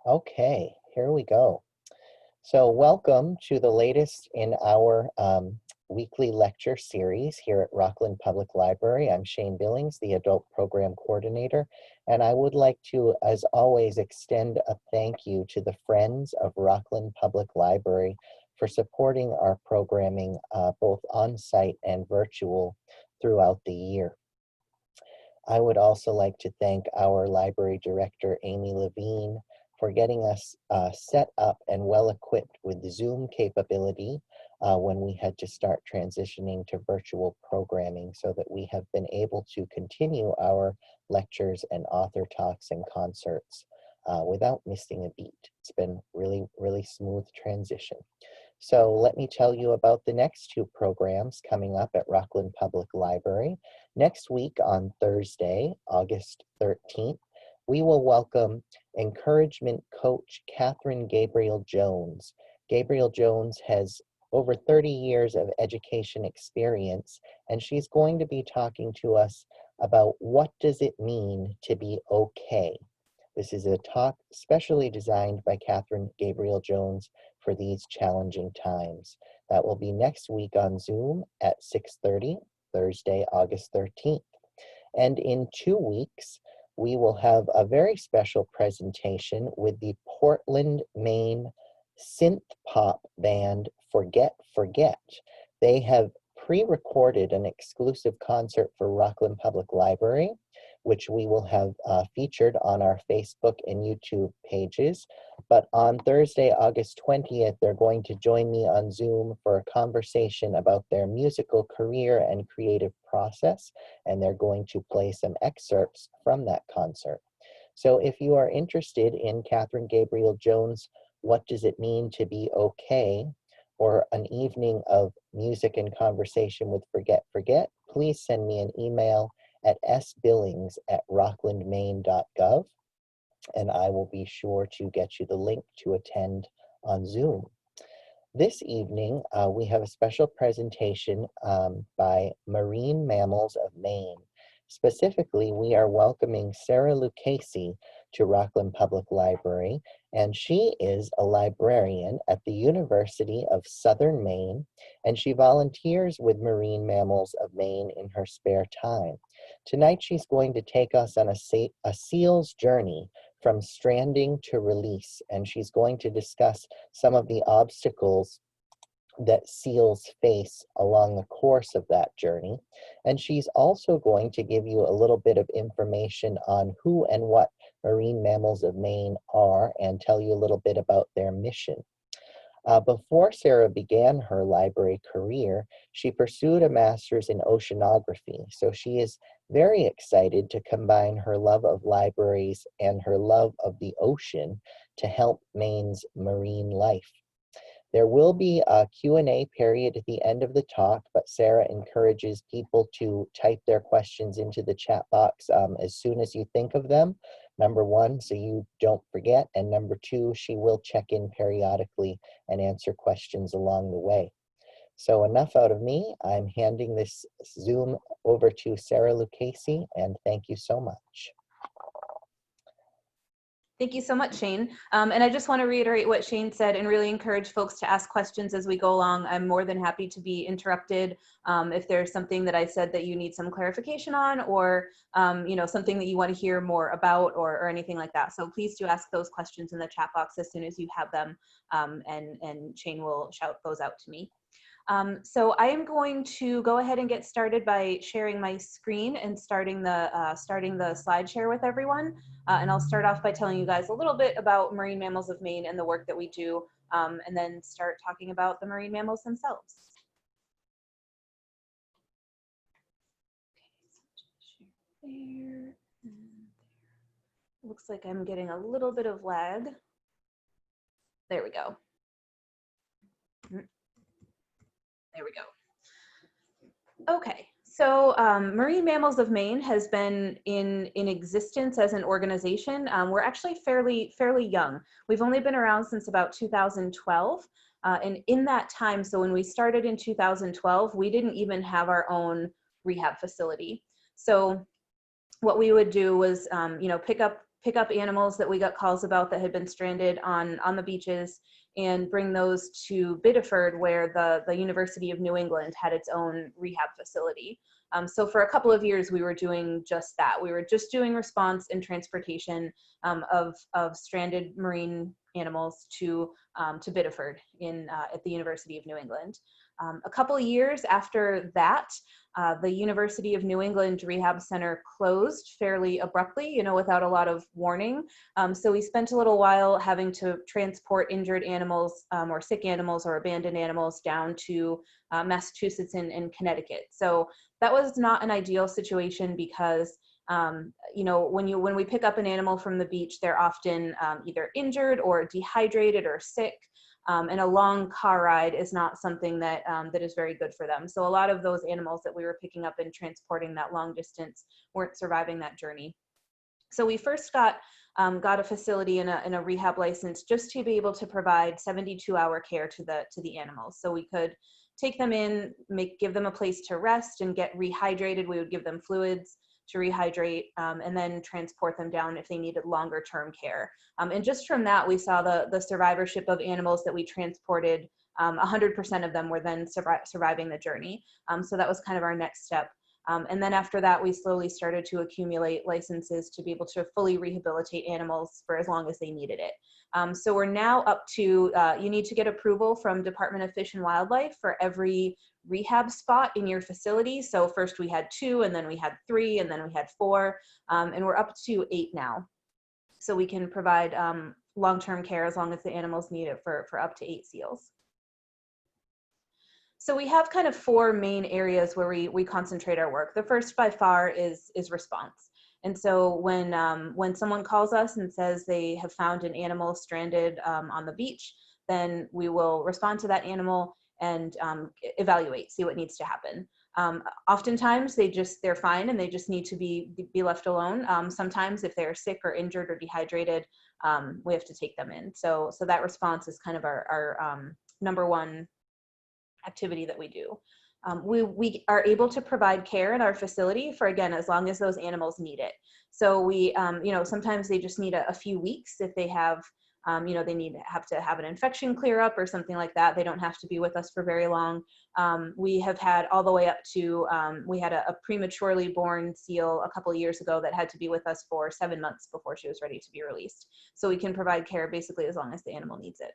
Okay, here we go. So welcome to the latest in our weekly lecture series here at Rockland Public Library. I'm Shane Billings, the Adult Program Coordinator, and I would like to, as always, extend a thank you to the Friends of Rockland Public Library for supporting our programming both on-site and virtual throughout the year. I would also like to thank our library director, Amy Levine, for getting us set up and well equipped with Zoom capability when we had to start transitioning to virtual programming so that we have been able to continue our lectures and author talks and concerts without missing a beat. It's been really smooth transition. So let me tell you about the next two programs coming up at Rockland Public Library. Next week on Thursday, August 13th, we will welcome encouragement coach Catherine Gabriel Jones. Gabriel Jones has over 30 years of education experience, and she's going to be talking to us about what does it mean to be okay. This is a talk specially designed by Catherine Gabriel Jones for these challenging times. That will be next week on Zoom at 6:30, Thursday, August 13th. And in 2 weeks, we will have a very special presentation with the Portland, Maine synth pop band Forget. They have pre-recorded an exclusive concert for Rockland Public Library, which we will have featured on our Facebook and YouTube pages. But on Thursday, August 20th, they're going to join me on Zoom for a conversation about their musical career and creative process, and they're going to play some excerpts from that concert. So if you are interested in Catherine Gabriel Jones' What Does It Mean to Be Okay, or an evening of music and conversation with Forget, please send me an email at sbillings@rocklandmaine.gov, and I will be sure to get you the link to attend on Zoom. This evening, we have a special presentation by Marine Mammals of Maine. Specifically, we are welcoming Sarah Lucchese to Rockland Public Library, and she is a librarian at the University of Southern Maine, and she volunteers with Marine Mammals of Maine in her spare time. Tonight, she's going to take us on a seal's journey from stranding to release, and she's going to discuss some of the obstacles that seals face along the course of that journey. And she's also going to give you a little bit of information on who and what Marine Mammals of Maine are and tell you a little bit about their mission. Before Sarah began her library career, she pursued a master's in oceanography. So she is very excited to combine her love of libraries and her love of the ocean to help Maine's marine life. There will be a Q&A period at the end of the talk, but Sarah encourages people to type their questions into the chat box as soon as you think of them. Number one, so you don't forget, and number two, she will check in periodically and answer questions along the way. So enough out of me. I'm handing this Zoom over to Sarah Lucchese, and thank you so much. Thank you so much, Shane. And I just want to reiterate what Shane said and really encourage folks to ask questions as we go along. I'm more than happy to be interrupted if there's something that I said that you need some clarification on, or something that you want to hear more about, or anything like that. So please do ask those questions in the chat box as soon as you have them, and Shane will shout those out to me. So I am going to go ahead and get started by sharing my screen and starting the slide share with everyone. And I'll start off by telling you guys a little bit about Marine Mammals of Maine and the work that we do, and then start talking about the marine mammals themselves. There. Looks like I'm getting a little bit of lag. There we go. There we go. Okay, so Marine Mammals of Maine has been in existence as an organization. We're actually fairly young. We've only been around since about 2012. And in that time, so when we started in 2012, we didn't even have our own rehab facility. So what we would do was, pick up pick up animals that we got calls about that had been stranded on the beaches and bring those to Biddeford, where the University of New England had its own rehab facility. So for a couple of years, we were doing just that. We were just doing response and transportation of stranded marine animals to Biddeford at the University of New England. A couple of years after that, the University of New England Rehab Center closed fairly abruptly, without a lot of warning. So we spent a little while having to transport injured animals or sick animals or abandoned animals down to Massachusetts and Connecticut. So that was not an ideal situation because when we pick up an animal from the beach, they're often either injured or dehydrated or sick. And a long car ride is not something that is very good for them. So a lot of those animals that we were picking up and transporting that long distance weren't surviving that journey. So we first got a facility and a rehab license just to be able to provide 72-hour care to the animals. So we could take them in, give them a place to rest and get rehydrated. We would give them fluids to rehydrate, and then transport them down if they needed longer term care. And just from that, we saw the survivorship of animals that we transported. 100% of them were then surviving the journey. So that was kind of our next step. And then after that, we slowly started to accumulate licenses to be able to fully rehabilitate animals for as long as they needed it. So we're now up to, you need to get approval from Department of Fish and Wildlife for every rehab spot in your facility. So first we had 2, and then we had 3, and then we had 4, and we're up to 8 now. So we can provide long-term care as long as the animals need it for up to 8 seals. So we have kind of 4 main areas where we concentrate our work. The first by far is response. And so when someone calls us and says they have found an animal stranded on the beach, then we will respond to that animal and evaluate, see what needs to happen. Oftentimes they're fine and they just need to be left alone. Sometimes if they're sick or injured or dehydrated, we have to take them in. So that response is kind of our number one activity that we do. We are able to provide care in our facility for, again, as long as those animals need it. So we, sometimes they just need a few weeks if they have, they have to have an infection clear up or something like that. They don't have to be with us for very long. We have had all the way up to, we had a prematurely born seal a couple of years ago that had to be with us for 7 months before she was ready to be released. So we can provide care basically as long as the animal needs it.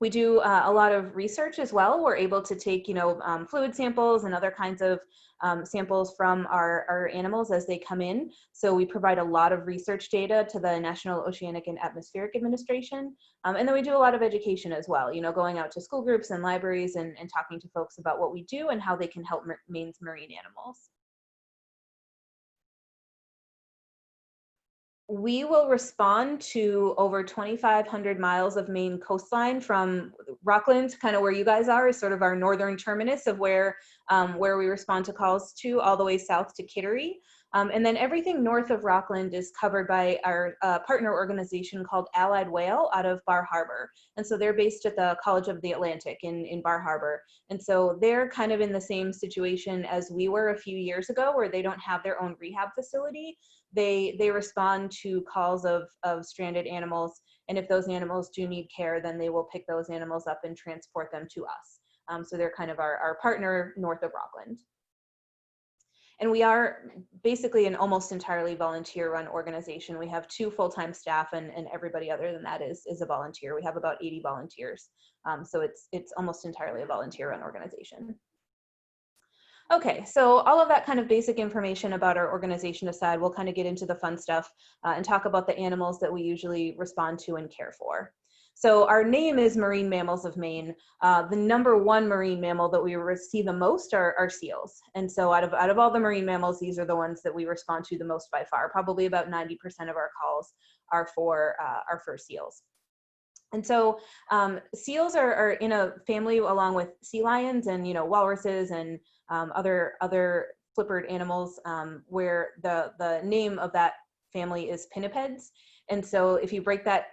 We do a lot of research as well. We're able to take, fluid samples and other kinds of samples from our animals as they come in. So we provide a lot of research data to the National Oceanic and Atmospheric Administration. And then we do a lot of education as well, going out to school groups and libraries and talking to folks about what we do and how they can help Maine's marine animals. We will respond to over 2,500 miles of Maine coastline from Rockland, kind of where you guys are, is sort of our northern terminus of where we respond to calls to, all the way south to Kittery. And then everything north of Rockland is covered by our partner organization called Allied Whale out of Bar Harbor. And so they're based at the College of the Atlantic in Bar Harbor. And so they're kind of in the same situation as we were a few years ago, where they don't have their own rehab facility. They respond to calls of stranded animals. And if those animals do need care, then they will pick those animals up and transport them to us. So they're kind of our partner north of Rockland. And we are basically an almost entirely volunteer-run organization. We have 2 full-time staff, and everybody other than that is a volunteer. We have about 80 volunteers. So it's almost entirely a volunteer-run organization. Okay, so all of that kind of basic information about our organization aside, we'll kind of get into the fun stuff and talk about the animals that we usually respond to and care for. So our name is Marine Mammals of Maine. The number 1 marine mammal that we see the most are seals. And so out of all the marine mammals, these are the ones that we respond to the most by far. Probably about 90% of our calls are for seals. And so seals are in a family along with sea lions and walruses and other flippered animals, where the name of that family is pinnipeds. And so if you break that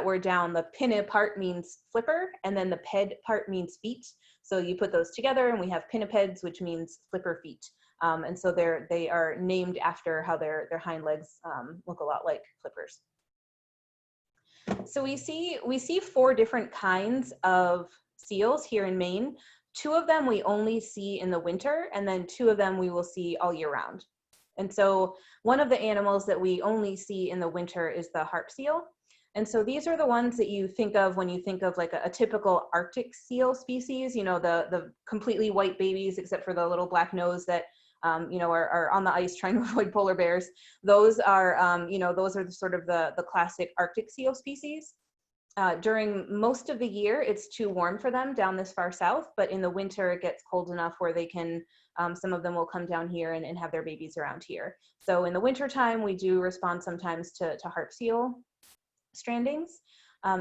word down, the pinna part means flipper, and then the ped part means feet. So you put those together and we have pinnipeds, which means flipper feet. And so they are named after how their hind legs look a lot like flippers. So we see 4 different kinds of seals here in Maine. 2 of them we only see in the winter, and then 2 of them we will see all year round. And so one of the animals that we only see in the winter is the harp seal. And so these are the ones that you think of when you think of like a typical Arctic seal species, you know, the completely white babies, except for the little black nose that, you know, are on the ice trying to avoid polar bears. Those are, you know, those are sort of the classic Arctic seal species. During most of the year, it's too warm for them down this far south, but in the winter it gets cold enough where they can, some of them will come down here and have their babies around here. So in the winter time, we do respond sometimes to harp seal strandings.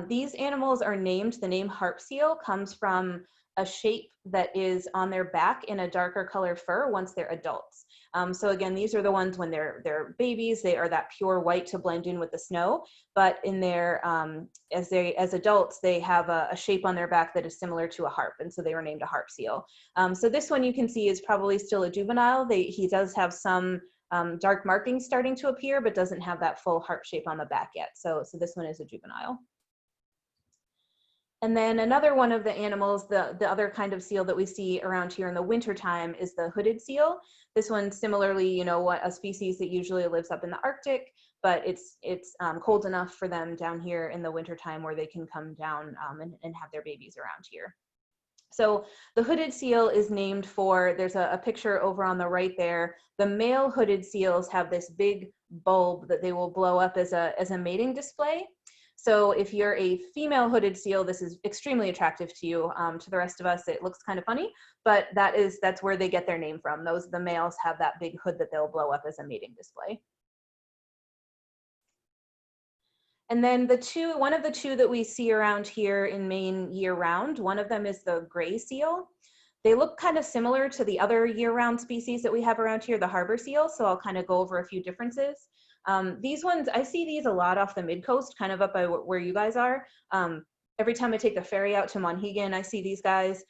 These animals are named, the name harp seal comes from a shape that is on their back in a darker color fur once they're adults. So again, these are the ones when they're babies, they are that pure white to blend in with the snow, but in their, as adults, they have a shape on their back that is similar to a harp, and so they were named a harp seal. So this one you can see is probably still a juvenile. He does have some dark markings starting to appear, but doesn't have that full harp shape on the back yet. So this one is a juvenile. And then another one of the animals, the other kind of seal that we see around here in the wintertime is the hooded seal. This one similarly, you know, a species that usually lives up in the Arctic, but it's cold enough for them down here in the wintertime where they can come down and have their babies around here. So the hooded seal is named for, there's a picture over on the right there. The male hooded seals have this big bulb that they will blow up as a mating display. So if you're a female hooded seal, this is extremely attractive to you. To the rest of us, it looks kind of funny, but that's where they get their name from. The males have that big hood that they'll blow up as a mating display. And then one of the 2 that we see around here in Maine year round, one of them is the gray seal. They look kind of similar to the other year-round species that we have around here, the harbor seal, so I'll kind of go over a few differences. These ones, I see these a lot off the mid-coast, kind of up by where you guys are. Every time I take the ferry out to Monhegan, I see these guys.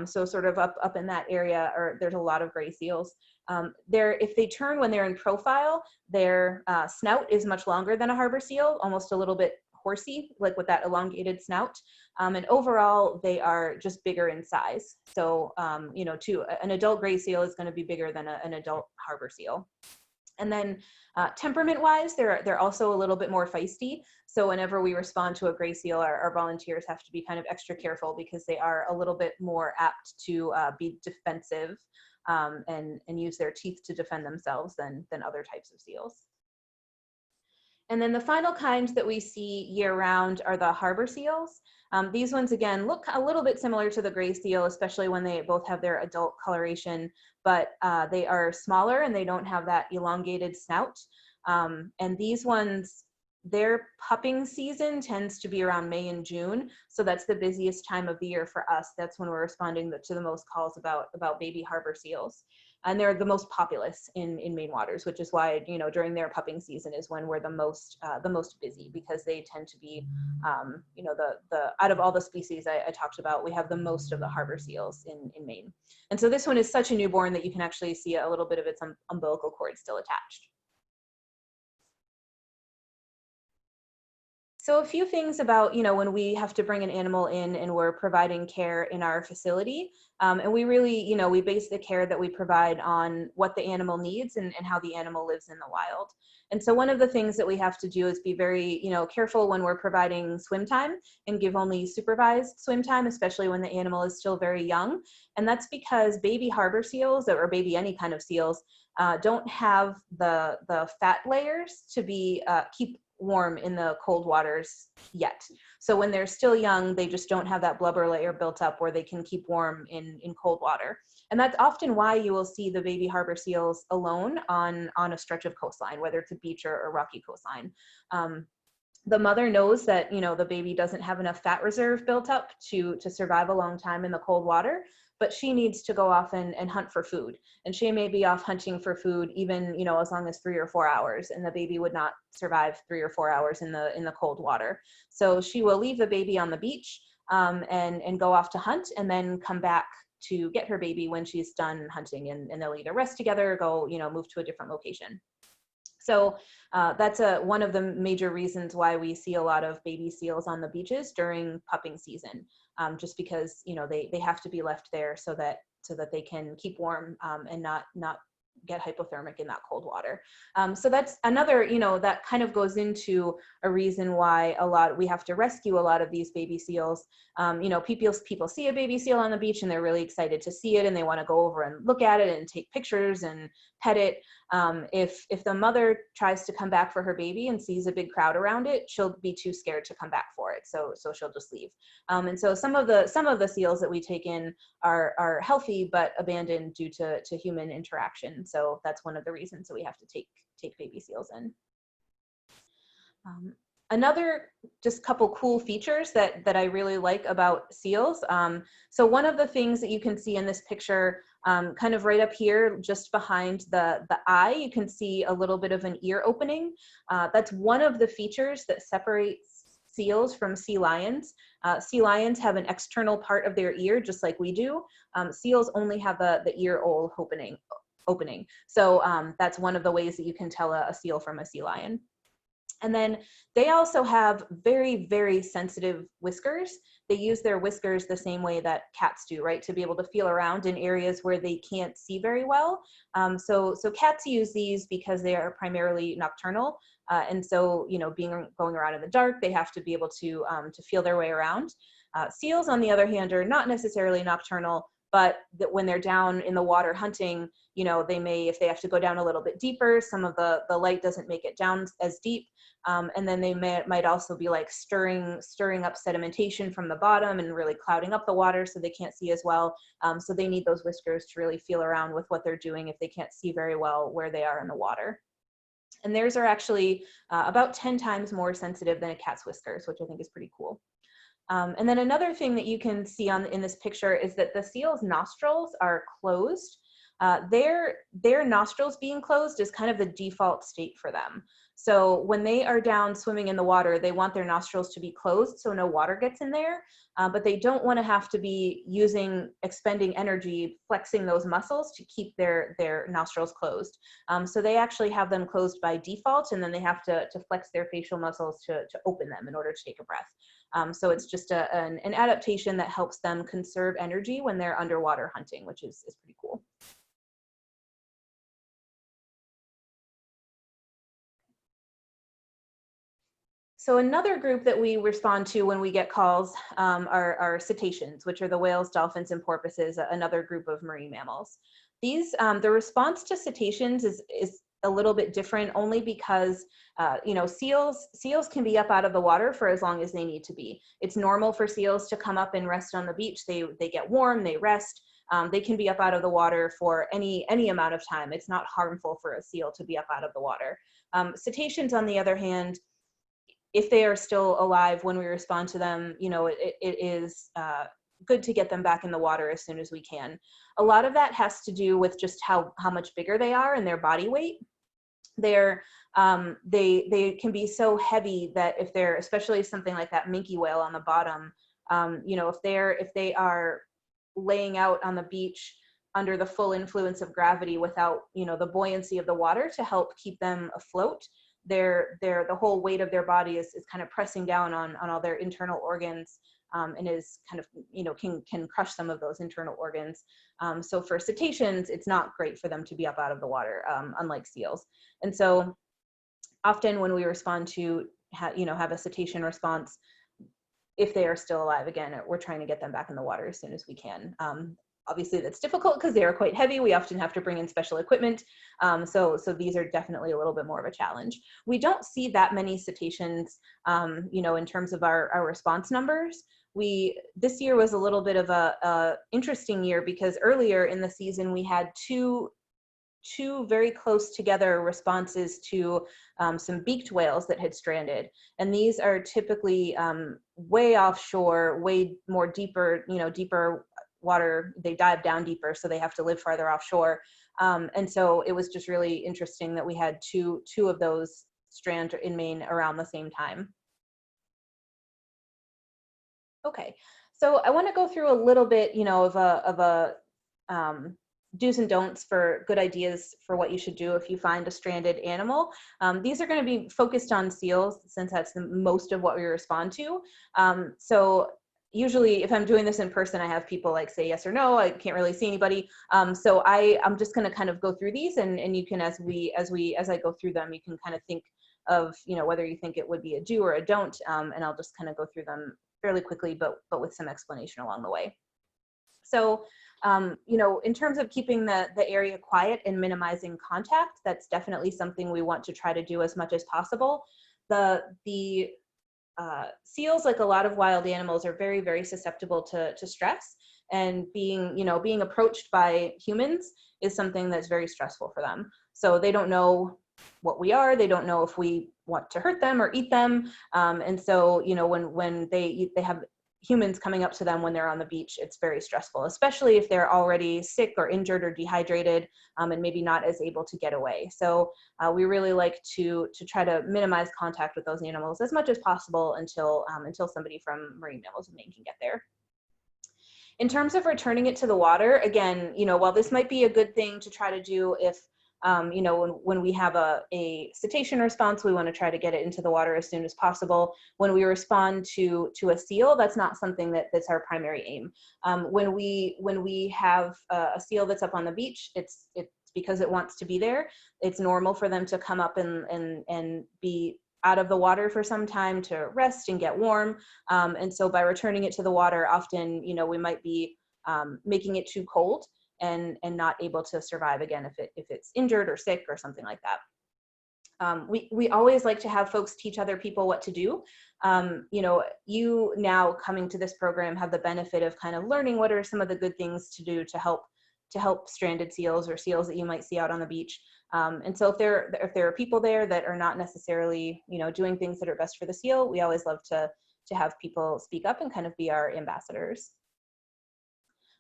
So sort of up in that area, there's a lot of gray seals. If they turn when they're in profile, their snout is much longer than a harbor seal, almost a little bit horsey, like with that elongated snout. And overall, they are just bigger in size. So, you know, an adult gray seal is going to be bigger than an adult harbor seal. And then temperament-wise, they're also a little bit more feisty. So whenever we respond to a gray seal, our volunteers have to be kind of extra careful because they are a little bit more apt to be defensive and use their teeth to defend themselves than other types of seals. And then the final kind that we see year-round are the harbor seals. These ones, again, look a little bit similar to the gray seal, especially when they both have their adult coloration, but they are smaller and they don't have that elongated snout. And these ones, their pupping season tends to be around May and June. So that's the busiest time of the year for us. That's when we're responding to the most calls about baby harbor seals. And they're the most populous in Maine waters, which is why, you know, during their pupping season is when we're the most busy, because they tend to be, you know, the out of all the species I talked about, we have the most of the harbor seals in Maine. And so this one is such a newborn that you can actually see a little bit of its umbilical cord still attached. So a few things about, you know, when we have to bring an animal in and we're providing care in our facility. And we really, you know, we base the care that we provide on what the animal needs and how the animal lives in the wild. And so one of the things that we have to do is be very, you know, careful when we're providing swim time and give only supervised swim time, especially when the animal is still very young. And that's because baby harbor seals, or baby any kind of seals, don't have the fat layers to keep warm in the cold waters yet. So when they're still young, they just don't have that blubber layer built up where they can keep warm in cold water. And that's often why you will see the baby harbor seals alone on a stretch of coastline, whether it's a beach or rocky coastline. The mother knows that, you know, the baby doesn't have enough fat reserve built up to survive a long time in the cold water, but she needs to go off and hunt for food. And she may be off hunting for food even, you know, as long as 3 or 4 hours, and the baby would not survive 3 or 4 hours in the cold water. So she will leave the baby on the beach and go off to hunt and then come back to get her baby when she's done hunting, and they'll either rest together or go, move to a different location. So that's one of the major reasons why we see a lot of baby seals on the beaches during pupping season, just because they have to be left there so that they can keep warm and not get hypothermic in that cold water. So that's another, that kind of goes into a reason why we have to rescue a lot of these baby seals. People see a baby seal on the beach and they're really excited to see it, and they want to go over and look at it and take pictures and pet it. If the mother tries to come back for her baby and sees a big crowd around it, she'll be too scared to come back for it, so she'll just leave. And so some of the seals that we take in are healthy but abandoned due to human interaction. So that's one of the reasons that we have to take baby seals in. Another just couple cool features that I really like about seals. So one of the things that you can see in this picture, kind of right up here, just behind the eye, you can see a little bit of an ear opening. That's one of the features that separates seals from sea lions. Sea lions have an external part of their ear, just like we do. Seals only have the ear hole opening. So that's one of the ways that you can tell a seal from a sea lion. And then they also have very, very sensitive whiskers. They use their whiskers the same way that cats do, right? To be able to feel around in areas where they can't see very well. So cats use these because they are primarily nocturnal. And so, going around in the dark, they have to be able to feel their way around. Seals, on the other hand, are not necessarily nocturnal, but that when they're down in the water hunting, they may, if they have to go down a little bit deeper, some of the light doesn't make it down as deep. And then they might also be like stirring up sedimentation from the bottom and really clouding up the water so they can't see as well. So they need those whiskers to really feel around with what they're doing if they can't see very well where they are in the water. And theirs are actually about 10 times more sensitive than a cat's whiskers, which I think is pretty cool. And then another thing that you can see in this picture is that the seal's nostrils are closed. Their nostrils being closed is kind of the default state for them. So when they are down swimming in the water, they want their nostrils to be closed so no water gets in there, but they don't want to have to be expending energy, flexing those muscles to keep their nostrils closed. So they actually have them closed by default, and then they have to flex their facial muscles to open them in order to take a breath. So it's just an adaptation that helps them conserve energy when they're underwater hunting, which is pretty cool. So another group that we respond to when we get calls are cetaceans, which are the whales, dolphins, and porpoises, another group of marine mammals. These, the response to cetaceans is a little bit different, only because seals can be up out of the water for as long as they need to be. It's normal for seals to come up and rest on the beach. They get warm, they rest. They can be up out of the water for any amount of time. It's not harmful for a seal to be up out of the water. Cetaceans, on the other hand, if they are still alive when we respond to them, it is good to get them back in the water as soon as we can. A lot of that has to do with just how much bigger they are and their body weight. They can be so heavy that if they're, especially something like that minke whale on the bottom, if they are laying out on the beach under the full influence of gravity without the buoyancy of the water to help keep them afloat, the whole weight of their body is kind of pressing down on all their internal organs, and is kind of can crush some of those internal organs. So for cetaceans, it's not great for them to be up out of the water, unlike seals. And so often when we respond to have a cetacean response, if they are still alive, again, we're trying to get them back in the water as soon as we can. Obviously that's difficult because they are quite heavy. We often have to bring in special equipment. So these are definitely a little bit more of a challenge. We don't see that many cetaceans, in terms of our response numbers. This year was a little bit of a interesting year because earlier in the season, we had two very close together responses to some beaked whales that had stranded. And these are typically way offshore, way more deeper water. They dive down deeper, so they have to live farther offshore. And so it was just really interesting that we had two of those strand in Maine around the same time. Okay, So I want to go through a little bit, of a do's and don'ts for good ideas for what you should do if you find a stranded animal. These are going to be focused on seals since that's the most of what we respond to. So usually if I'm doing this in person, I have people like say yes or no. I can't really see anybody. So I'm just going to kind of go through these, and you can, as I go through them, you can kind of think of, whether you think it would be a do or a don't. And I'll just kind of go through them fairly quickly, but with some explanation along the way. So, in terms of keeping the area quiet and minimizing contact, that's definitely something we want to try to do as much as possible. The seals, like a lot of wild animals, are very, very susceptible to stress, and being approached by humans is something that's very stressful for them. So they don't know what we are. They don't know if we want to hurt them or eat them. And so, when they have humans coming up to them when they're on the beach, it's very stressful, especially if they're already sick or injured or dehydrated, and maybe not as able to get away. So we really like to try to minimize contact with those animals as much as possible until somebody from Marine Mammals of Maine can get there. In terms of returning it to the water, again, while this might be a good thing to try to do if when we have a cetacean response, we want to try to get it into the water as soon as possible. When we respond to a seal, that's not something that's our primary aim. When we have a seal that's up on the beach, it's because it wants to be there. It's normal for them to come up and be out of the water for some time to rest and get warm. And so by returning it to the water, often, we might be making it too cold and not able to survive again if it's injured or sick or something like that. We always like to have folks teach other people what to do. You now coming to this program have the benefit of kind of learning what are some of the good things to do to help stranded seals or seals that you might see out on the beach. And so if there are people there that are not necessarily doing things that are best for the seal, we always love to have people speak up and kind of be our ambassadors.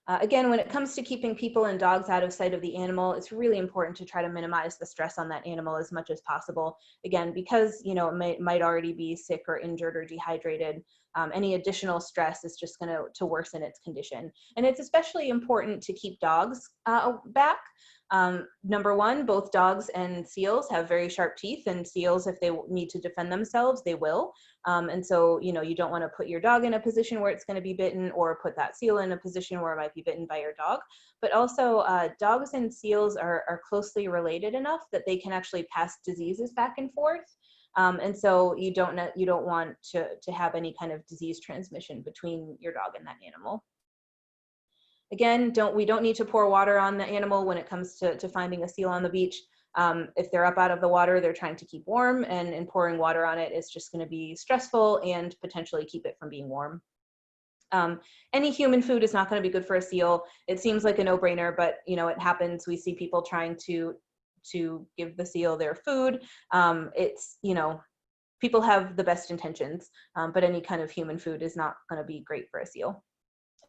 Again, when it comes to keeping people and dogs out of sight of the animal, it's really important to try to minimize the stress on that animal as much as possible. Again, because it might already be sick or injured or dehydrated, any additional stress is just going to worsen its condition. And it's especially important to keep dogs back. Number one, both dogs and seals have very sharp teeth, and seals, if they need to defend themselves, they will. And so, you don't want to put your dog in a position where it's going to be bitten, or put that seal in a position where it might be bitten by your dog. But also, dogs and seals are closely related enough that they can actually pass diseases back and forth. And so you don't want to have any kind of disease transmission between your dog and that animal. Again, we don't need to pour water on the animal when it comes to finding a seal on the beach. If they're up out of the water, they're trying to keep warm, and pouring water on it is just going to be stressful and potentially keep it from being warm. Any human food is not going to be good for a seal. It seems like a no-brainer, but it happens. We see people trying to give the seal their food. People have the best intentions, but any kind of human food is not going to be great for a seal.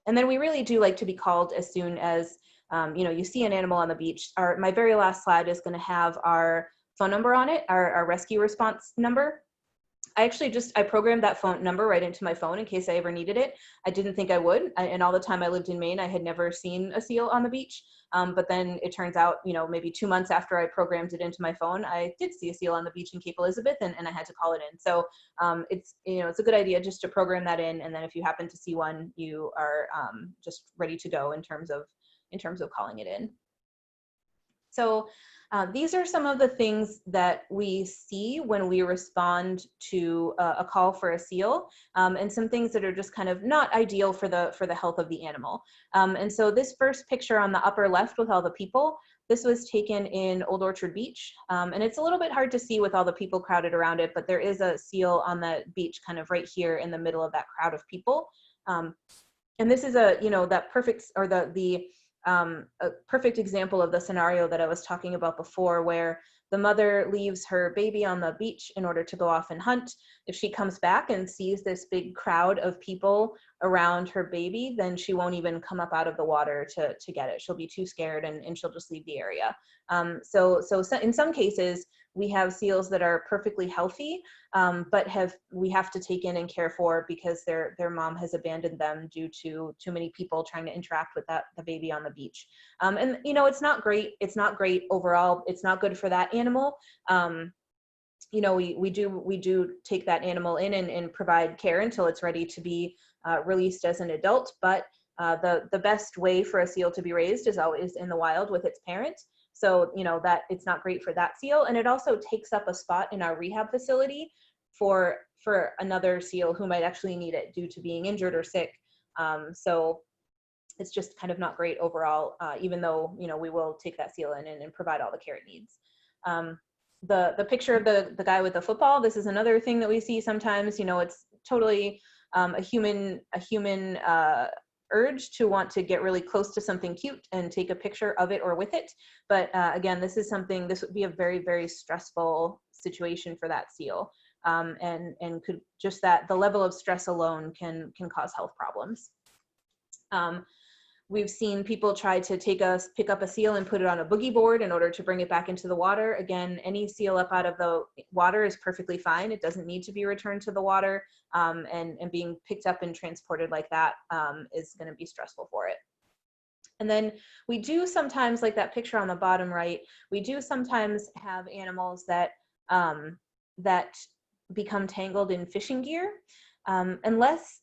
And then we really do like to be called as soon as you see an animal on the beach. My very last slide is going to have our phone number on it, our rescue response number. I programmed that phone number right into my phone in case I ever needed it. I didn't think I would. And all the time I lived in Maine, I had never seen a seal on the beach. But then it turns out, maybe 2 months after I programmed it into my phone, I did see a seal on the beach in Cape Elizabeth, and I had to call it in. So it's a good idea just to program that in. And then if you happen to see one, you are just ready to go in terms of calling it in. So these are some of the things that we see when we respond to a call for a seal, and some things that are just kind of not ideal for the health of the animal. And so this first picture on the upper left with all the people, this was taken in Old Orchard Beach, and it's a little bit hard to see with all the people crowded around it, but there is a seal on the beach kind of right here in the middle of that crowd of people. And this is that perfect, or a perfect example of the scenario that I was talking about before, where the mother leaves her baby on the beach in order to go off and hunt. If she comes back and sees this big crowd of people around her baby, then she won't even come up out of the water to get it. She'll be too scared, and she'll just leave the area. So in some cases, we have seals that are perfectly healthy, but we have to take in and care for because their mom has abandoned them due to too many people trying to interact with the baby on the beach. And you know, it's not great. It's not great overall. It's not good for that animal. You know, we do take that animal in and provide care until it's ready to be released as an adult. But the best way for a seal to be raised is always in the wild with its parent. So, you know, that it's not great for that seal. And it also takes up a spot in our rehab facility for another seal who might actually need it due to being injured or sick. So it's just kind of not great overall, even though, you know, we will take that seal in and provide all the care it needs. The picture of the guy with the football, this is another thing that we see sometimes. You know, it's totally a human urge to want to get really close to something cute and take a picture of it or with it. But again, this would be a very, very stressful situation for that seal. And could just the level of stress alone can cause health problems. We've seen people try to pick up a seal and put it on a boogie board in order to bring it back into the water. Again, any seal up out of the water is perfectly fine. It doesn't need to be returned to the water, and being picked up and transported like that is going to be stressful for it. And then we do sometimes, like that picture on the bottom right, we do sometimes have animals that become tangled in fishing gear, unless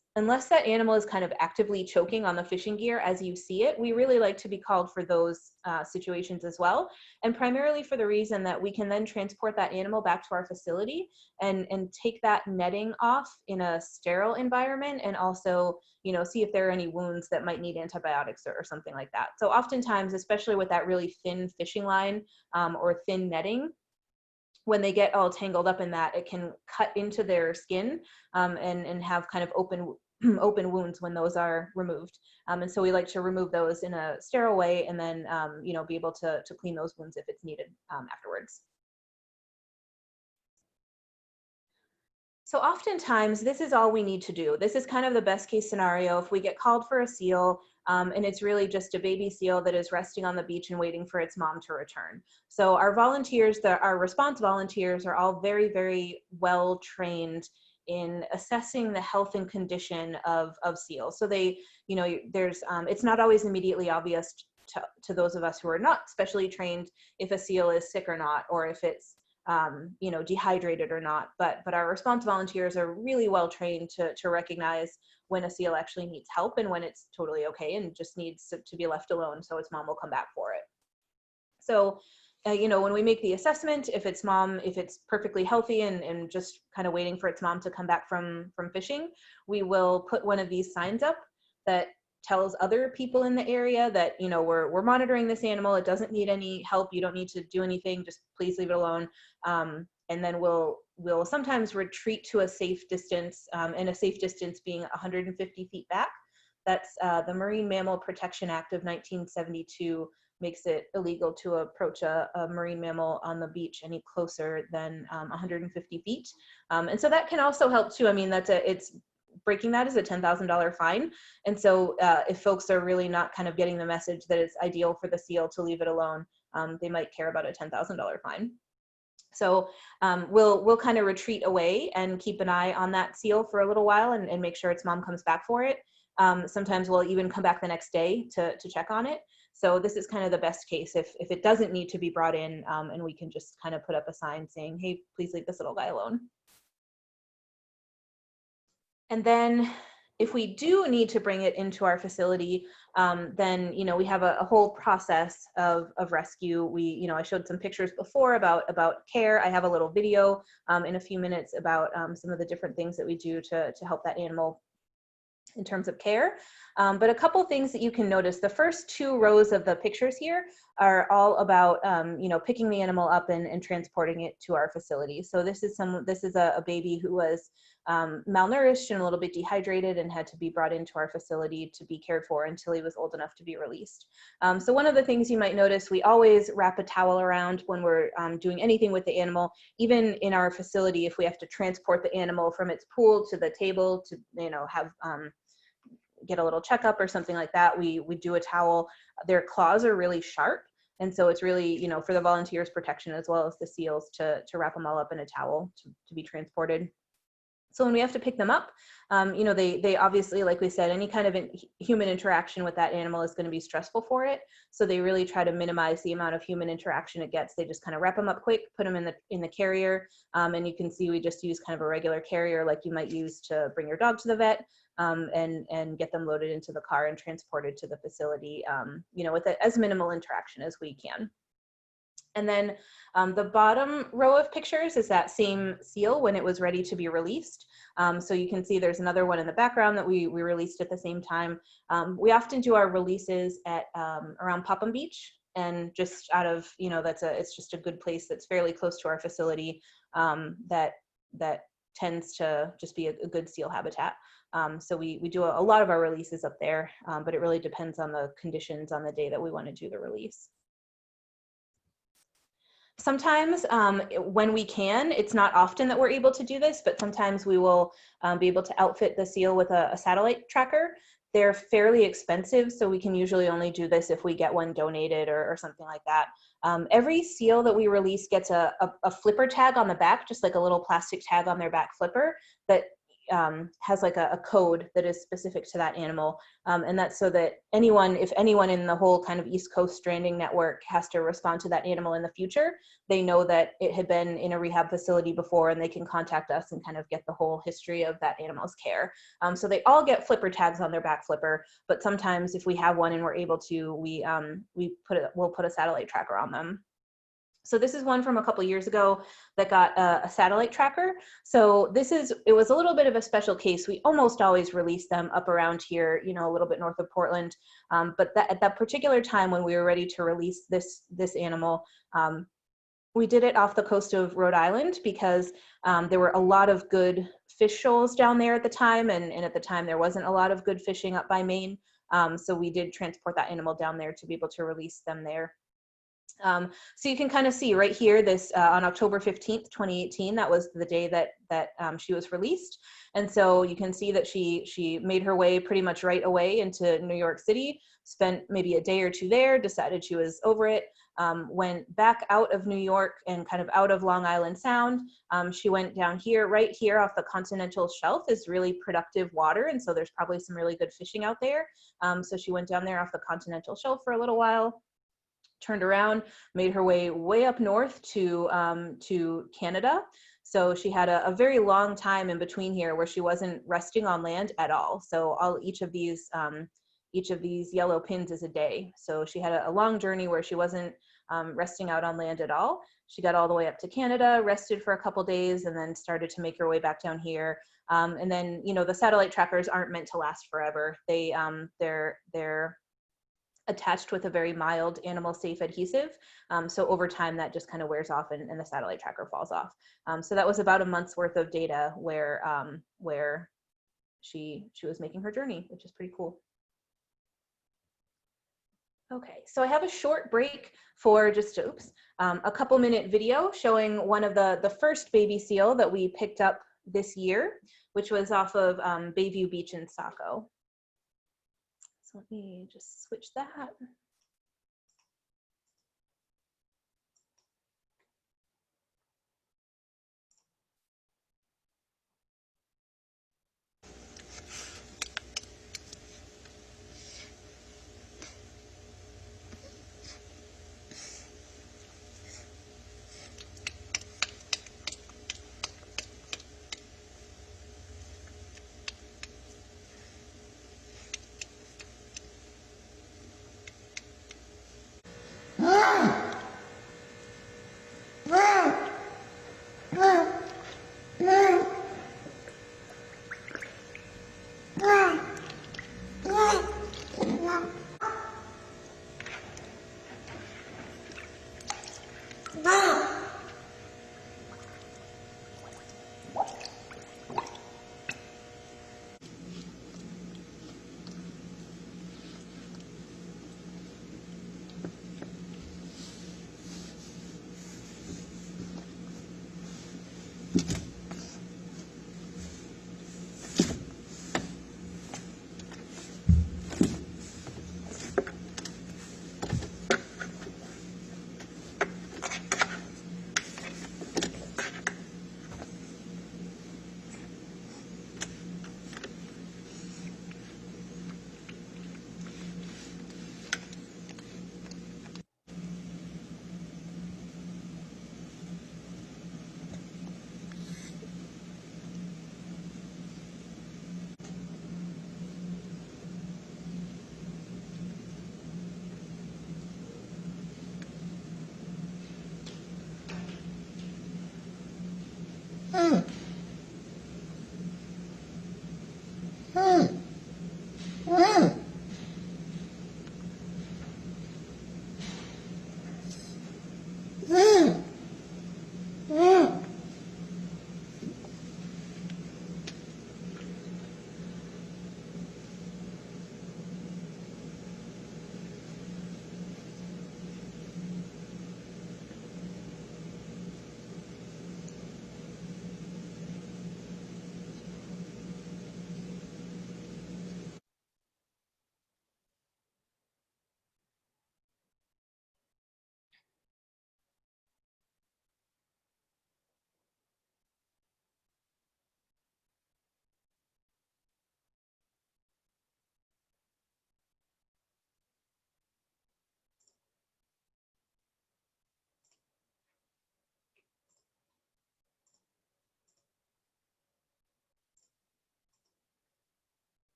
that animal is kind of actively choking on the fishing gear as you see it. We really like to be called for those situations as well, and primarily for the reason that we can then transport that animal back to our facility and take that netting off in a sterile environment, and also, you know, see if there are any wounds that might need antibiotics or something like that. So oftentimes, especially with that really thin fishing line or thin netting, when they get all tangled up in that, it can cut into their skin and have kind of open wounds when those are removed. And so we like to remove those in a sterile way, and then you know, be able to clean those wounds if it's needed afterwards. So oftentimes this is all we need to do. This is kind of the best case scenario if we get called for a seal and it's really just a baby seal that is resting on the beach and waiting for its mom to return. So our volunteers, our response volunteers, are all very, very well trained in assessing the health and condition of seals. So they, you know, it's not always immediately obvious to those of us who are not specially trained if a seal is sick or not, or if it's you know, dehydrated or not. But our response volunteers are really well trained to recognize when a seal actually needs help and when it's totally okay and just needs to be left alone so its mom will come back for it. So you know, when we make the assessment, if it's perfectly healthy and just kind of waiting for its mom to come back from fishing, we will put one of these signs up that tells other people in the area that, you know, we're monitoring this animal. It doesn't need any help. You don't need to do anything. Just please leave it alone. And then we'll sometimes retreat to a safe distance, and a safe distance being 150 feet back. That's the Marine Mammal Protection Act of 1972 makes it illegal to approach a marine mammal on the beach any closer than 150 feet. And so that can also help too. I mean, it's breaking that is a $10,000 fine. And so if folks are really not kind of getting the message that it's ideal for the seal to leave it alone, they might care about a $10,000 fine. So we'll kind of retreat away and keep an eye on that seal for a little while and make sure its mom comes back for it. Sometimes we'll even come back the next day to check on it. So this is kind of the best case if it doesn't need to be brought in, and we can just kind of put up a sign saying, hey, please leave this little guy alone. And then if we do need to bring it into our facility, then, you know, we have a whole process of rescue. You know, I showed some pictures before about care. I have a little video in a few minutes about some of the different things that we do to help that animal in terms of care. But a couple things that you can notice, the first two rows of the pictures here are all about, you know, picking the animal up and transporting it to our facility. So this is a baby who was malnourished and a little bit dehydrated and had to be brought into our facility to be cared for until he was old enough to be released. So one of the things you might notice, we always wrap a towel around when we're doing anything with the animal. Even in our facility, if we have to transport the animal from its pool to the table to, you know, have get a little checkup or something like that, we do a towel. Their claws are really sharp. And so it's really, you know, for the volunteers' protection as well as the seals to wrap them all up in a towel to be transported. So when we have to pick them up, you know, they obviously, like we said, any kind of human interaction with that animal is going to be stressful for it. So they really try to minimize the amount of human interaction it gets. They just kind of wrap them up quick, put them in the carrier, and you can see we just use kind of a regular carrier like you might use to bring your dog to the vet, and get them loaded into the car and transported to the facility, you know, with as minimal interaction as we can. And then the bottom row of pictures is that same seal when it was ready to be released. So you can see there's another one in the background that we released at the same time. We often do our releases at around Popham Beach, and just out of, you know, it's just a good place that's fairly close to our facility, that tends to just be a good seal habitat. So we do a lot of our releases up there, but it really depends on the conditions on the day that we want to do the release. Sometimes when we can, it's not often that we're able to do this, but sometimes we will be able to outfit the seal with a satellite tracker. They're fairly expensive, so we can usually only do this if we get one donated or something like that. Every seal that we release gets a flipper tag on the back, just like a little plastic tag on their back flipper that has like a code that is specific to that animal. And that's so that if anyone in the whole kind of East Coast stranding network has to respond to that animal in the future, they know that it had been in a rehab facility before, and they can contact us and kind of get the whole history of that animal's care. So they all get flipper tags on their back flipper, but sometimes if we have one and we're able to, we'll put a satellite tracker on them. So this is one from a couple years ago that got a satellite tracker. So it was a little bit of a special case. We almost always release them up around here, you know, a little bit north of Portland. But at that particular time when we were ready to release this animal, we did it off the coast of Rhode Island because there were a lot of good fish shoals down there at the time. And at the time there wasn't a lot of good fishing up by Maine. So we did transport that animal down there to be able to release them there. So you can kind of see right here, this on October 15th, 2018, that was the day that she was released. And so you can see that she made her way pretty much right away into New York City, spent maybe a day or two there, decided she was over it, went back out of New York and kind of out of Long Island Sound. She went down here, right here off the continental shelf is really productive water. And so there's probably some really good fishing out there. So she went down there off the continental shelf for a little while, turned around, made her way up north to Canada. So she had a very long time in between here where she wasn't resting on land at all. So each of these yellow pins is a day. So she had a long journey where she wasn't resting out on land at all. She got all the way up to Canada, rested for a couple days, and then started to make her way back down here. And then, you know, the satellite trackers aren't meant to last forever. They're attached with a very mild animal safe adhesive. So over time that just kind of wears off and the satellite tracker falls off. So that was about a month's worth of data where she was making her journey, which is pretty cool. Okay, so I have a short break for just a couple minute video showing one of the first baby seal that we picked up this year, which was off of Bayview Beach in Saco. So let me just switch that.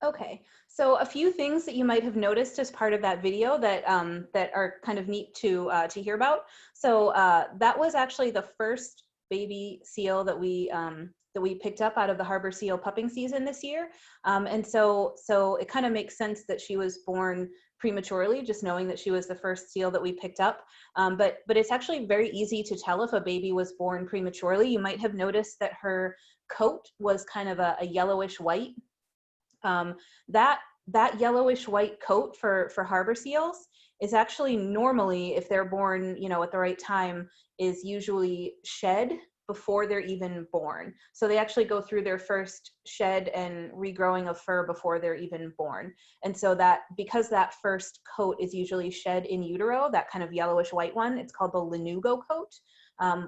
Okay, so a few things that you might have noticed as part of that video that that are kind of neat to hear about. So that was actually the first baby seal that we picked up out of the harbor seal pupping season this year, and so it kind of makes sense that she was born prematurely, just knowing that she was the first seal that we picked up. But it's actually very easy to tell if a baby was born prematurely. You might have noticed that her coat was kind of a yellowish white. Um, that yellowish white coat for harbor seals is actually normally, if they're born, you know, at the right time, is usually shed before they're even born. So they actually go through their first shed and regrowing of fur before they're even born. And so that, because that first coat is usually shed in utero, that kind of yellowish white one, it's called the lanugo coat.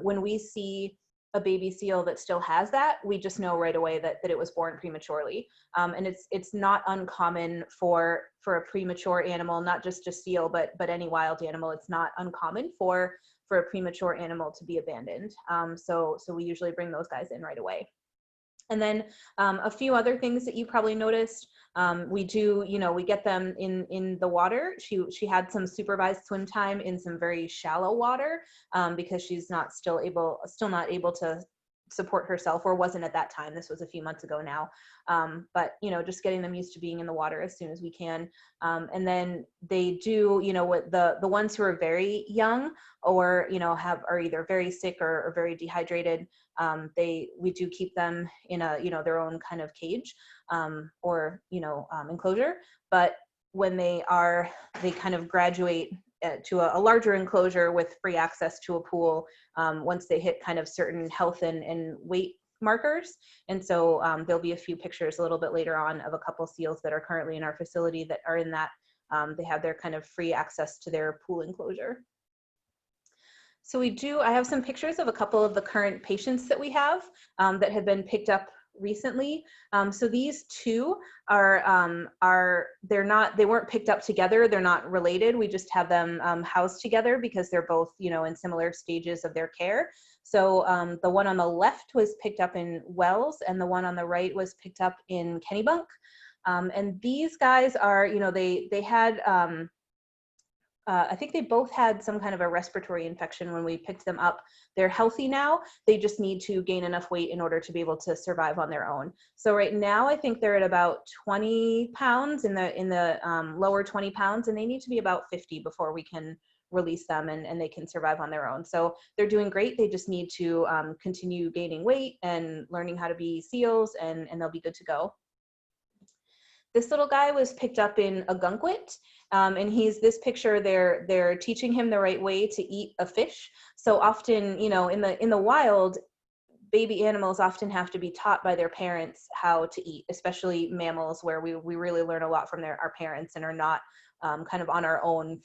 When we see a baby seal that still has that, we just know right away that it was born prematurely. And it's not uncommon for a premature animal, not just a seal, but any wild animal. It's not uncommon for a premature animal to be abandoned. So we usually bring those guys in right away. And then a few other things that you probably noticed. We do, you know, we get them in the water. She had some supervised swim time in some very shallow water because she's still not able to support herself, or wasn't at that time. This was a few months ago now. But, you know, just getting them used to being in the water as soon as we can. And then they do, you know, what the ones who are very young or, you know, are either very sick or very dehydrated, we do keep them in a, you know, their own kind of cage or, you know, enclosure. But when they kind of graduate to a larger enclosure with free access to a pool once they hit kind of certain health and weight markers. And so there'll be a few pictures a little bit later on of a couple seals that are currently in our facility that are in that, they have their kind of free access to their pool enclosure. So I have some pictures of a couple of the current patients that we have that have been picked up recently. So these two they weren't picked up together. They're not related. We just have them housed together because they're both, you know, in similar stages of their care. So the one on the left was picked up in Wells and the one on the right was picked up in Kennebunk. And these guys are, you know, they had, I think they both had some kind of a respiratory infection when we picked them up. They're healthy now. They just need to gain enough weight in order to be able to survive on their own. So right now, I think they're at about 20 pounds in the lower 20 pounds, and they need to be about 50 before we can release them and they can survive on their own. So they're doing great. They just need to continue gaining weight and learning how to be seals, and they'll be good to go. This little guy was picked up in Ogunquit, and this picture. They're teaching him the right way to eat a fish. So often, you know, in the wild, baby animals often have to be taught by their parents how to eat, especially mammals, where we really learn a lot from our parents and are not kind of on our own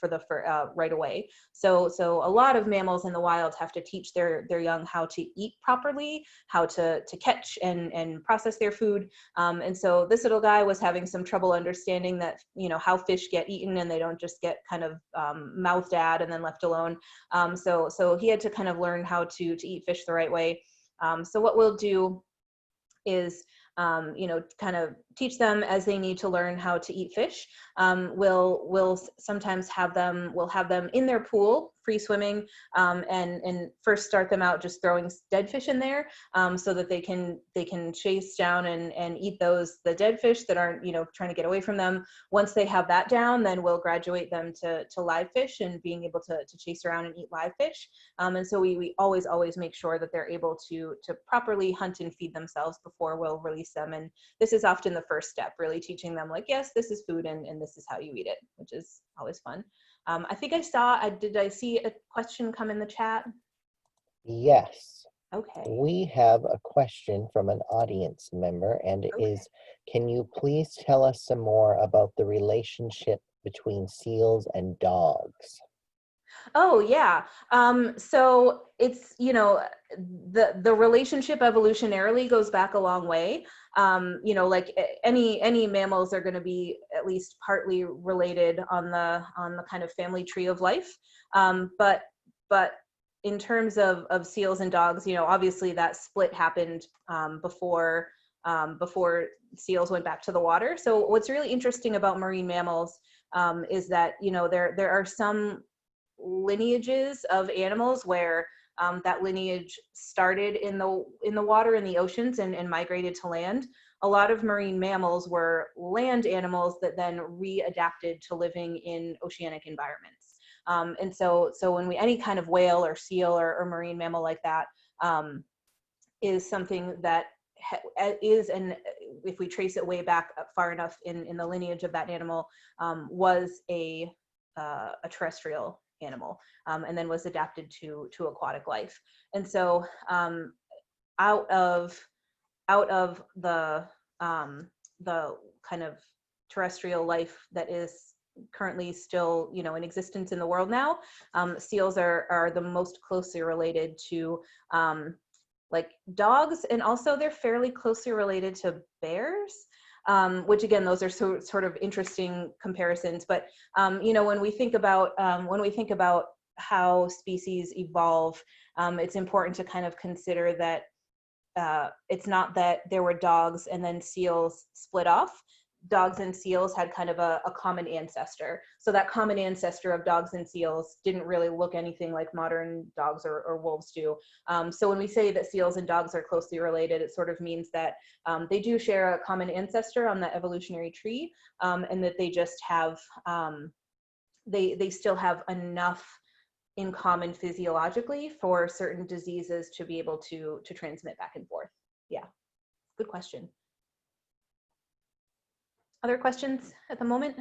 right away. So a lot of mammals in the wild have to teach their young how to eat properly, how to catch and process their food. And so this little guy was having some trouble understanding that, you know, how fish get eaten and they don't just get kind of mouthed at and then left alone. So he had to kind of learn how to eat fish the right way. So what we'll do is kind of teach them as they need to learn how to eat fish. We'll sometimes have them in their pool, free swimming, and first start them out just throwing dead fish in there, so that they can chase down and eat the dead fish that aren't trying to get away from them. Once they have that down, then we'll graduate them to live fish and being able to chase around and eat live fish. And so we always make sure that they're able to properly hunt and feed themselves before we'll release them. And this is often the first step, really teaching them, like, yes, this is food and this is how you eat it, which is always fun. I think did I see a question come in the chat? Yes. Okay. We have a question from an audience member, and it is, can you please tell us some more about the relationship between seals and dogs? Oh yeah. So it's, the relationship evolutionarily goes back a long way. Like any mammals are going to be at least partly related on the kind of family tree of life. But in terms of seals and dogs, obviously that split happened before seals went back to the water. So what's really interesting about marine mammals is that there are some lineages of animals where that lineage started in the water, in the oceans, and migrated to land. A lot of marine mammals were land animals that then readapted to living in oceanic environments. And so when any kind of whale or seal or marine mammal like that is something that is, and if we trace it way back far enough in the lineage of that animal, was a terrestrial animal, and then was adapted to aquatic life. And so out of the kind of terrestrial life that is currently still in existence in the world now, seals are the most closely related to like dogs, and also they're fairly closely related to bears. Which again, those are sort of interesting comparisons. But when we think about how species evolve, it's important to kind of consider that it's not that there were dogs and then seals split off. Dogs and seals had kind of a common ancestor. So that common ancestor of dogs and seals didn't really look anything like modern dogs or wolves do. So when we say that seals and dogs are closely related, it sort of means that they do share a common ancestor on the evolutionary tree, and that they just have, they still have enough in common physiologically for certain diseases to be able to transmit back and forth. Yeah, good question. Other questions at the moment?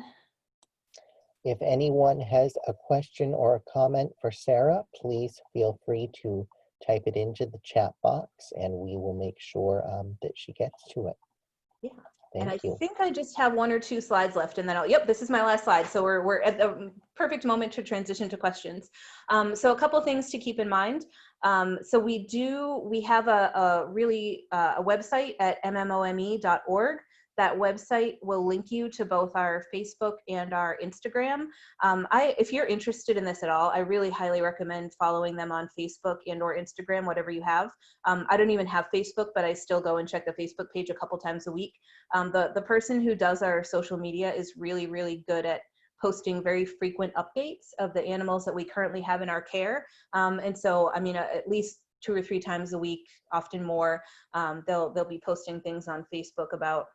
If anyone has a question or a comment for Sarah, please feel free to type it into the chat box and we will make sure that she gets to it. Yeah. Thank you. I think I just have 1 or 2 slides left, and then yep, this is my last slide. So we're at the perfect moment to transition to questions. So a couple things to keep in mind. So we have a website at MMoME.org. That website will link you to both our Facebook and our Instagram. If you're interested in this at all, I really highly recommend following them on Facebook and or Instagram, whatever you have. I don't even have Facebook, but I still go and check the Facebook page a couple times a week. The person who does our social media is really, really good at posting very frequent updates of the animals that we currently have in our care. And so, I mean, at least 2 or 3 times a week, often more, they'll be posting things on Facebook about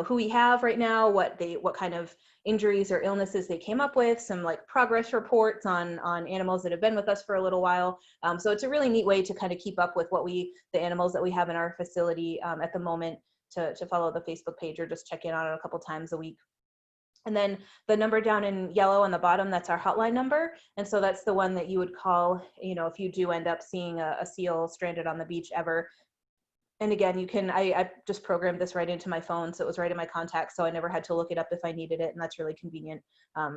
who we have right now, what kind of injuries or illnesses they came up with, some like progress reports on animals that have been with us for a little while. So it's a really neat way to kind of keep up with the animals that we have in our facility at the moment, to follow the Facebook page or just check in on it a couple times a week. And then the number down in yellow on the bottom, that's our hotline number. And so that's the one that you would call, if you do end up seeing a seal stranded on the beach ever. And again, I just programmed this right into my phone, so it was right in my contacts, so I never had to look it up if I needed it, and that's really convenient.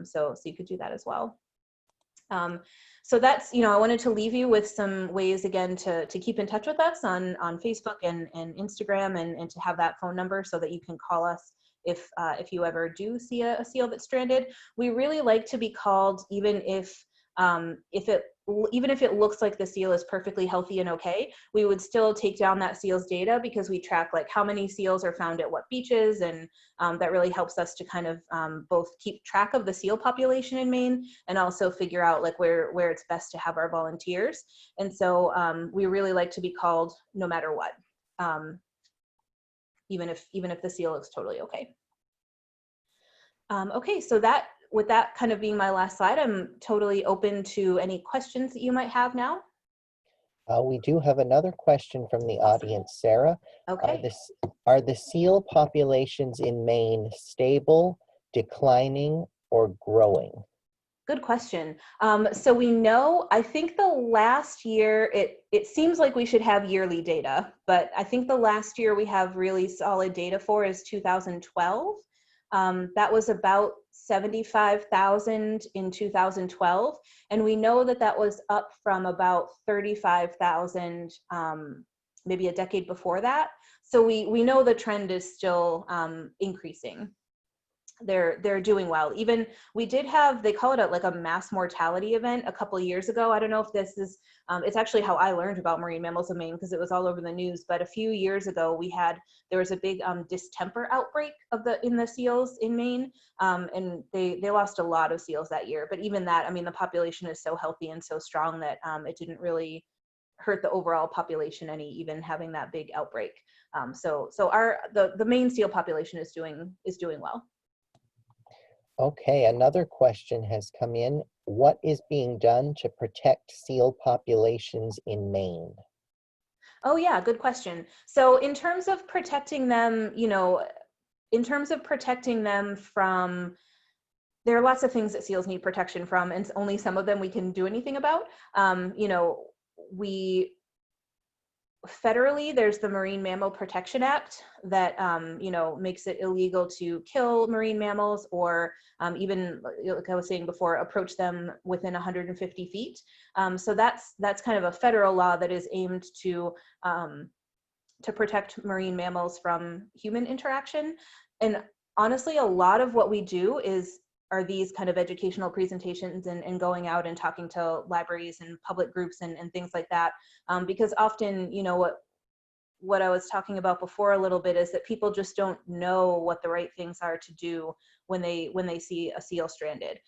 So you could do that as well. So that's, I wanted to leave you with some ways, again, to keep in touch with us on Facebook and Instagram, and to have that phone number so that you can call us if you ever do see a seal that's stranded. We really like to be called, even if even if it looks like the seal is perfectly healthy and okay, we would still take down that seal's data because we track like how many seals are found at what beaches, and that really helps us to kind of both keep track of the seal population in Maine and also figure out like where it's best to have our volunteers. And so we really like to be called no matter what, even if the seal looks totally okay. Okay, so with that kind of being my last slide, I'm totally open to any questions that you might have now. We do have another question from the audience, Sarah. Okay. Are the seal populations in Maine stable, declining, or growing? Good question. So we know, I think the last year, it seems like we should have yearly data, but I think the last year we have really solid data for is 2012. That was about 75,000 in 2012. And we know that that was up from about 35,000 maybe a decade before that. So we know the trend is still increasing. They're doing well. Even we did have, they call it like a mass mortality event a couple of years ago. I don't know if this is, it's actually how I learned about Marine Mammals of Maine because it was all over the news. But a few years ago, there was a big distemper outbreak in the seals in Maine, and they lost a lot of seals that year. But even that, I mean, the population is so healthy and so strong that it didn't really hurt the overall population any, even having that big outbreak. So the Maine seal population is doing well. Okay, another question has come in. What is being done to protect seal populations in Maine? Oh yeah, good question. So in terms of protecting them, from, there are lots of things that seals need protection from, and only some of them we can do anything about. Federally, there's the Marine Mammal Protection Act that makes it illegal to kill marine mammals or even, like I was saying before, approach them within 150 feet. So that's kind of a federal law that is aimed to protect marine mammals from human interaction. And honestly, a lot of what we do are these kind of educational presentations and going out and talking to libraries and public groups and things like that. Because often, what I was talking about before a little bit is that people just don't know what the right things are to do when they see a seal stranded.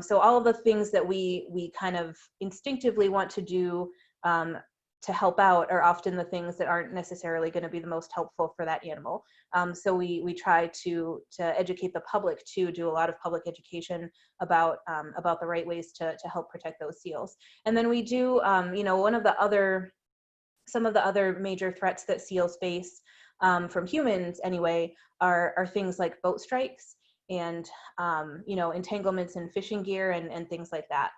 So all of the things that we kind of instinctively want to do to help out are often the things that aren't necessarily going to be the most helpful for that animal. So we try to educate the public, to do a lot of public education about the right ways to help protect those seals. And then we do, some of the other major threats that seals face from humans anyway are things like boat strikes and entanglements in fishing gear and things like that.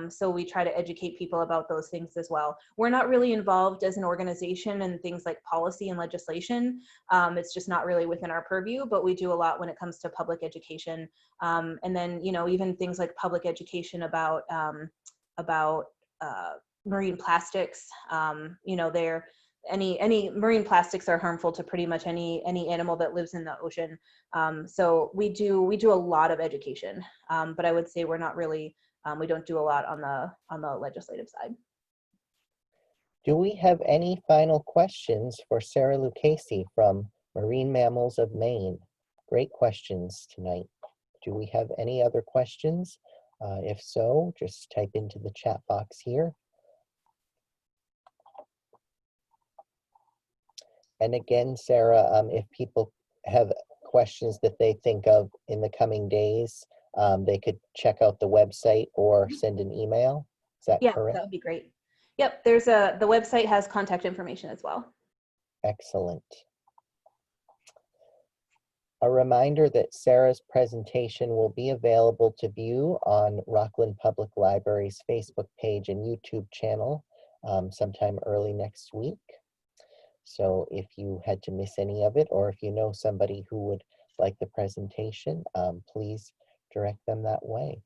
So we try to educate people about those things as well. We're not really involved as an organization in things like policy and legislation. It's just not really within our purview, but we do a lot when it comes to public education. And then, even things like public education about marine plastics. Any marine plastics are harmful to pretty much any animal that lives in the ocean. So we do a lot of education, but I would say we're not really, we don't do a lot on the legislative side. Do we have any final questions for Sarah Lucchese from Marine Mammals of Maine? Great questions tonight. Do we have any other questions? If so, just type into the chat box here. And again, Sarah, if people have questions that they think of in the coming days, they could check out the website or send an email. Is that correct? Yeah, that would be great. Yep, the website has contact information as well. Excellent. A reminder that Sarah's presentation will be available to view on Rockland Public Library's Facebook page and YouTube channel sometime early next week. So if you had to miss any of it, or if you know somebody who would like the presentation, please direct them that way.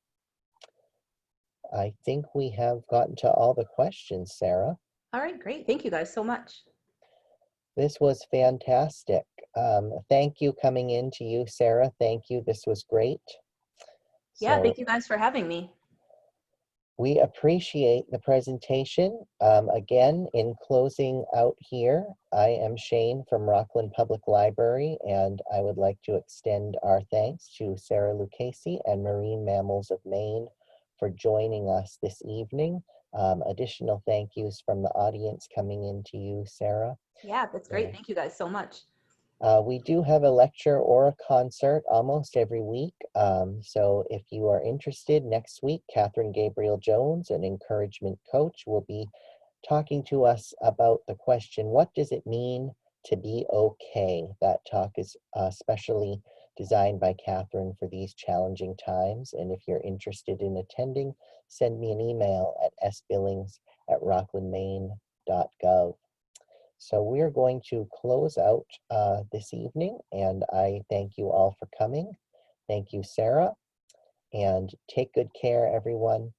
I think we have gotten to all the questions, Sarah. All right, great. Thank you guys so much. This was fantastic. Thank you coming in to you, Sarah. Thank you. This was great. Yeah, So, thank you guys for having me. We appreciate the presentation. Again, in closing out here, I am Shane from Rockland Public Library, and I would like to extend our thanks to Sarah Lucchese and Marine Mammals of Maine for joining us this evening. Additional thank yous from the audience coming in to you, Sarah. Yeah, that's great. Thank you guys so much. We do have a lecture or a concert almost every week. So if you are interested, next week, Catherine Gabriel Jones, an encouragement coach, will be talking to us about the question, what does it mean to be okay? That talk is specially designed by Catherine for these challenging times. And if you're interested in attending, send me an email at sbillings@rocklandmaine.gov. So we're going to close out this evening, and I thank you all for coming. Thank you, Sarah, and take good care, everyone.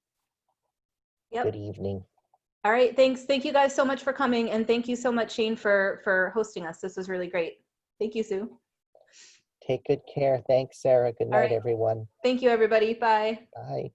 Yep. Good evening. All right, thanks. Thank you guys so much for coming, and thank you so much, Shane, for hosting us. This was really great. Thank you, Sue. Take good care. Thanks, Sarah. Good All night, right. everyone. Thank you, everybody. Bye. Bye.